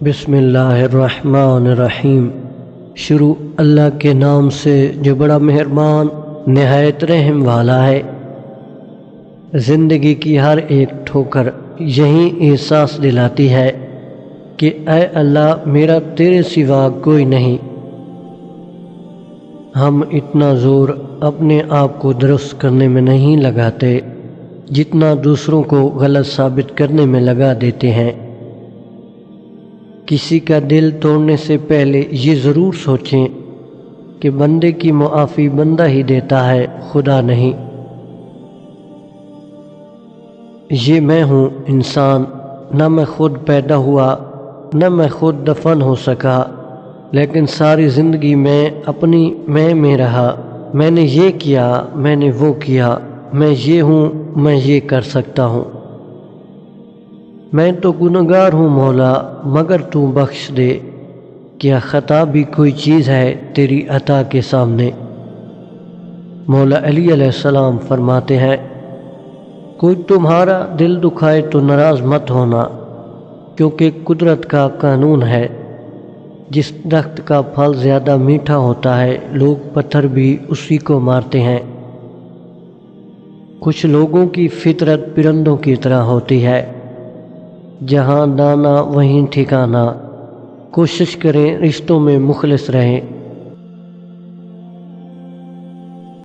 بسم اللہ الرحمن الرحیم۔ شروع اللہ کے نام سے جو بڑا مہربان نہایت رحم والا ہے۔ زندگی کی ہر ایک ٹھوکر یہی احساس دلاتی ہے کہ اے اللہ میرا تیرے سوا کوئی نہیں۔ ہم اتنا زور اپنے آپ کو درست کرنے میں نہیں لگاتے جتنا دوسروں کو غلط ثابت کرنے میں لگا دیتے ہیں۔ کسی کا دل توڑنے سے پہلے یہ ضرور سوچیں کہ بندے کی معافی بندہ ہی دیتا ہے، خدا نہیں۔ یہ میں ہوں انسان، نہ میں خود پیدا ہوا نہ میں خود دفن ہو سکا، لیکن ساری زندگی میں اپنی میں رہا۔ میں نے یہ کیا، میں نے وہ کیا، میں یہ ہوں، میں یہ کر سکتا ہوں۔ میں تو گنہگار ہوں مولا، مگر تو بخش دے۔ کیا خطا بھی کوئی چیز ہے تیری عطا کے سامنے؟ مولا علی علیہ السلام فرماتے ہیں، کوئی تمہارا دل دکھائے تو ناراض مت ہونا، کیونکہ قدرت کا قانون ہے، جس درخت کا پھل زیادہ میٹھا ہوتا ہے لوگ پتھر بھی اسی کو مارتے ہیں۔ کچھ لوگوں کی فطرت پرندوں کی طرح ہوتی ہے، جہاں دانا وہیں ٹھکانا۔ کوشش کریں رشتوں میں مخلص رہیں۔